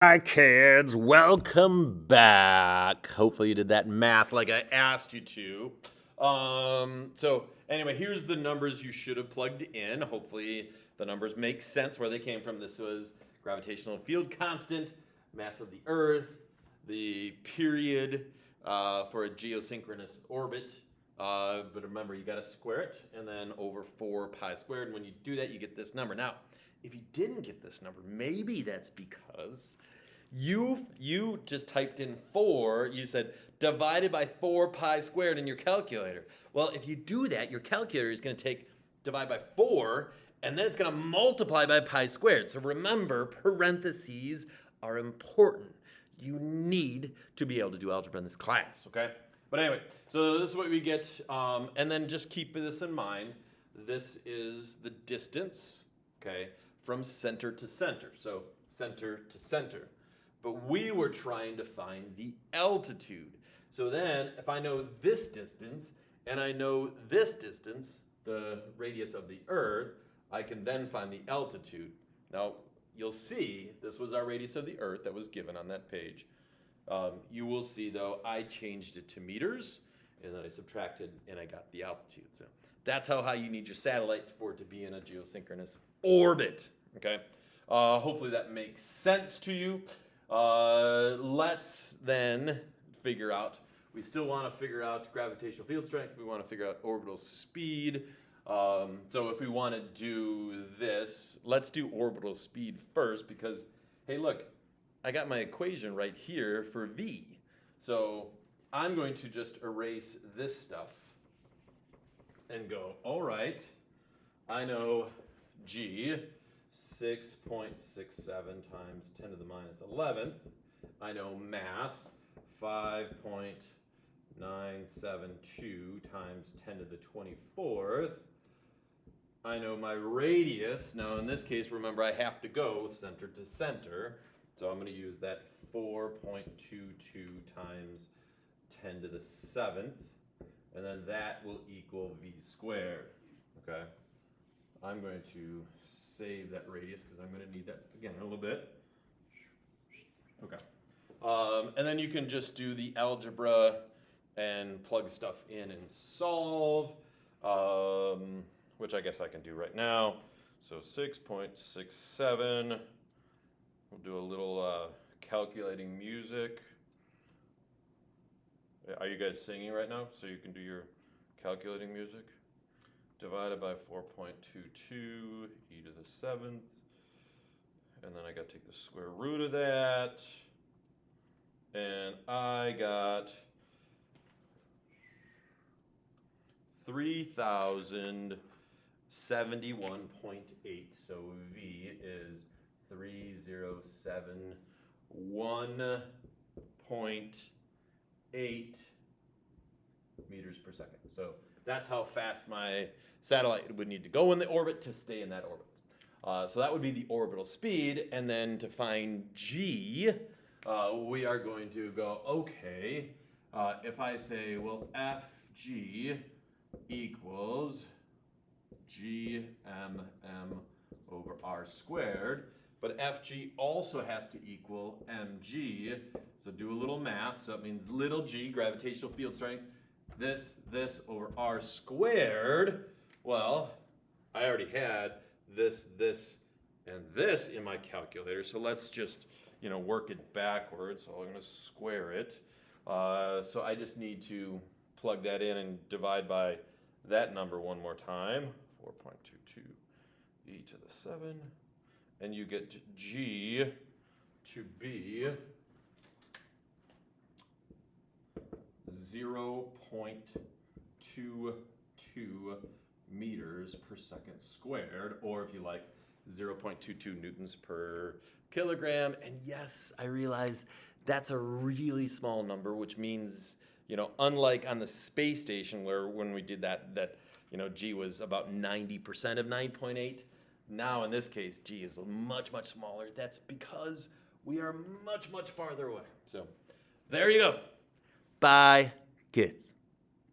Hi kids, welcome back. Hopefully you did that math like I asked you to. So anyway, here's the numbers you should have plugged in. Hopefully the numbers make sense where they came from. This was gravitational field constant, mass of the Earth, the period for a geosynchronous orbit. But remember, you got to square it, and then over 4 pi squared. And when you do that, you get this number. Now, if you didn't get this number, maybe that's because you just typed in 4, you said divided by 4 pi squared in your calculator. Well, if you do that, your calculator is going to take divide by 4, and then it's going to multiply by pi squared. So remember, parentheses are important. You need to be able to do algebra in this class, okay? But anyway, so this is what we get, and then just keep this in mind. This is the distance, okay, from center to center. So center to center. But we were trying to find the altitude. So then, if I know this distance, and I know this distance, the radius of the Earth, I can then find the altitude. Now, you'll see, this was our radius of the Earth that was given on that page. You will see, though, I changed it to meters, and then I subtracted, and I got the altitude. So that's how high you need your satellite for it to be in a geosynchronous orbit, okay? Hopefully that makes sense to you. Let's then figure out, we still want to figure out gravitational field strength. We want to figure out orbital speed. So if we want to do this, let's do orbital speed first because, hey, look, I got my equation right here for V. So I'm going to just erase this stuff and go, all right, I know G, 6.67 times 10 to the minus 11th. I know mass, 5.972 times 10 to the 24th. I know my radius. Now in this case, remember I have to go center to center. So I'm going to use that 4.22 times 10 to the 7th. And then that will equal V squared. Okay. I'm going to save that radius because I'm going to need that again in a little bit. Okay. And then you can just do the algebra and plug stuff in and solve, which I guess I can do right now. So 6.67. We'll do a little calculating music. Are you guys singing right now so you can do your calculating music? Divided by 4.22 e to the 7th. And then I got to take the square root of that. And I got 3,071.8. So V is 3071.8 meters per second. So that's how fast my satellite would need to go in the orbit to stay in that orbit. So that would be the orbital speed. And then to find G, we are going to go, okay, if I say, well, FG equals GMM over R squared, but FG also has to equal mg, so do a little math, so it means little g, gravitational field strength, this over R squared. Well, I already had this, and this in my calculator, so let's just, work it backwards. So I'm going to square it. So I just need to plug that in and divide by that number one more time, 4.22 e to the 7, and you get G to be 0.22 meters per second squared, or if you like, 0.22 newtons per kilogram. And yes, I realize that's a really small number, which means, unlike on the space station where when we did that G was about 90% of 9.8, now in this case, G is much, much smaller. That's because we are much, much farther away. So there you go. Bye, kids.